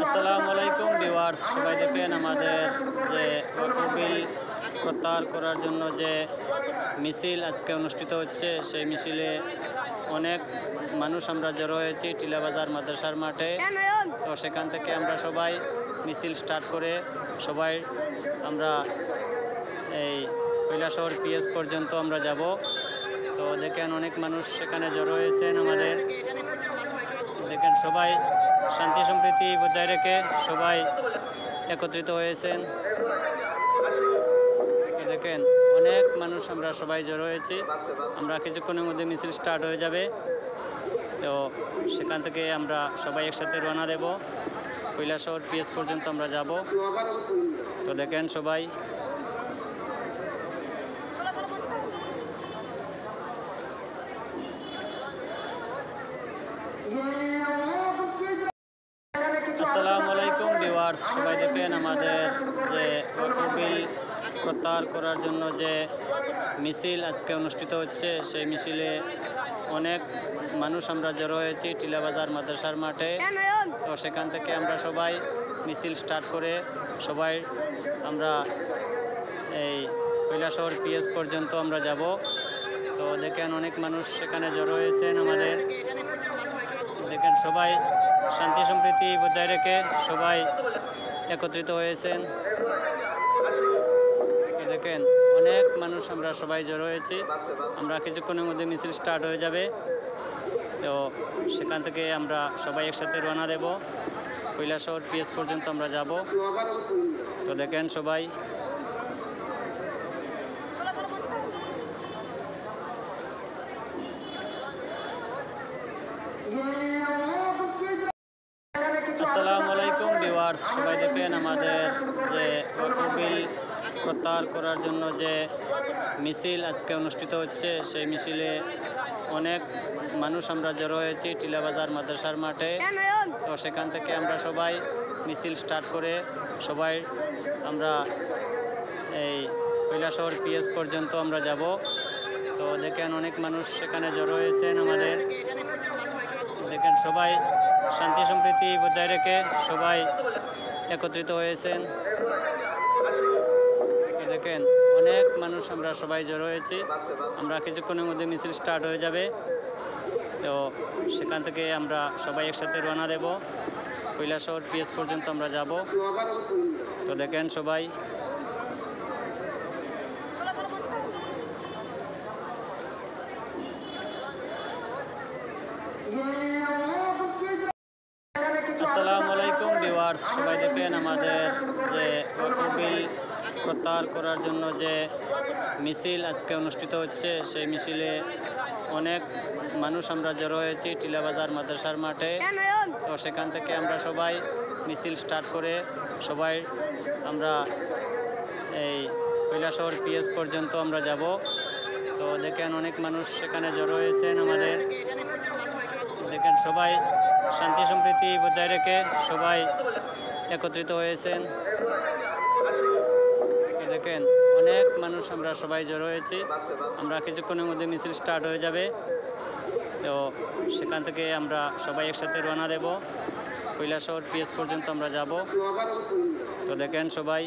আসসালামু আলাইকুম ভিউয়ার্স, সবাই দেখেন আমাদের যে ওয়াকফ বিল প্রত্যাহার করার জন্য যে মিছিল আজকে অনুষ্ঠিত হচ্ছে, সেই মিছিলে অনেক মানুষ আমরা জড়ো হয়েছি টিলাবাজার মাদ্রাসার মাঠে। তো সেখান থেকে আমরা সবাই মিছিল স্টার্ট করে সবাই আমরা এই কৈলাসহর পিএস পর্যন্ত আমরা যাব। তো দেখেন অনেক মানুষ সেখানে জড়ো হয়েছেন আমাদের। দেখেন সবাই শান্তি সম্প্রীতি বজায় রেখে সবাই একত্রিত হয়েছেন। দেখেন অনেক মানুষ আমরা সবাই জড়ো হয়েছি। আমরা কিছুক্ষণের মধ্যে মিছিল স্টার্ট হয়ে যাবে। তো সেখান থেকে আমরা সবাই একসাথে রওনা দেব, কৈলাসহর পিএস পর্যন্ত আমরা যাব। তো দেখেন সবাই আসসালামু আলাইকুম ভিউয়ার্স, সবাই দেখেন আমাদের যে ওয়াকফ বিল প্রত্যাহার করার জন্য যে মিছিল আজকে অনুষ্ঠিত হচ্ছে, সেই মিছিলে অনেক মানুষ আমরা জড়ো হয়েছি টিলাবাজার মাদ্রাসার মাঠে। তো সেখান থেকে আমরা সবাই মিছিল স্টার্ট করে সবাই আমরা এই কৈলাসহর পিএস পর্যন্ত আমরা যাব। তো দেখেন অনেক মানুষ সেখানে জড়ো হয়েছেন আমাদের। দেখেন সবাই শান্তি সম্প্রীতি বজায় রেখে সবাই একত্রিত হয়েছেন। দেখেন অনেক মানুষ আমরা সবাই জড়ো হয়েছি। আমরা কিছুক্ষণের মধ্যে মিছিল স্টার্ট হয়ে যাবে। তো সেখান থেকে আমরা সবাই একসাথে রওনা দেব, কৈলাসহর পিএস পর্যন্ত আমরা যাব। তো দেখেন সবাই আসসালামু আলাইকুম ভিউয়ার্স, সবাই দেখেন আমাদের যে ওয়াকফ বিল প্রত্যাহার করার জন্য যে মিছিল আজকে অনুষ্ঠিত হচ্ছে, সেই মিছিলে অনেক মানুষ আমরা জড়ো হয়েছি টিলাবাজার মাদ্রাসার মাঠে। তো সেখান থেকে আমরা সবাই মিছিল স্টার্ট করে সবাই আমরা এই কৈলাসহর পিএস পর্যন্ত আমরা যাব। তো দেখেন অনেক মানুষ সেখানে জড়ো হয়েছেন আমাদের। দেখেন সবাই শান্তি সম্প্রীতি বজায় রেখে সবাই একত্রিত হয়েছেন। দেখেন অনেক মানুষ আমরা সবাই জড়ো হয়েছি। আমরা কিছুক্ষণের মধ্যে মিছিল স্টার্ট হয়ে যাবে। তো সেখান থেকে আমরা সবাই একসাথে রওনা দেব, কৈলাসহর পিএস পর্যন্ত আমরা যাব। তো দেখেন সবাই আসসালামু আলাইকুম ভিউয়ার্স, সবাই দেখেন আমাদের যে ওয়াকফ বিল প্রত্যাহার করার জন্য যে মিছিল আজকে অনুষ্ঠিত হচ্ছে, সেই মিছিলে অনেক মানুষ আমরা জড়ো হয়েছি টিলাবাজার মাদ্রাসার মাঠে। তো সেখান থেকে আমরা সবাই মিছিল স্টার্ট করে সবাই আমরা এই কৈলাসহর পিএস পর্যন্ত আমরা যাব। তো দেখেন অনেক মানুষ সেখানে জড়ো হয়েছেন আমাদের। দেখেন সবাই শান্তি সম্প্রীতি বজায় রেখে সবাই একত্রিত হয়েছেন। দেখেন অনেক মানুষ আমরা সবাই জড়ো হয়েছি। আমরা কিছুক্ষণের মধ্যে মিছিল স্টার্ট হয়ে যাবে। তো সেখান থেকে আমরা সবাই একসাথে রওনা দেব, কৈলাসহর পিএস পর্যন্ত আমরা যাব। তো দেখেন সবাই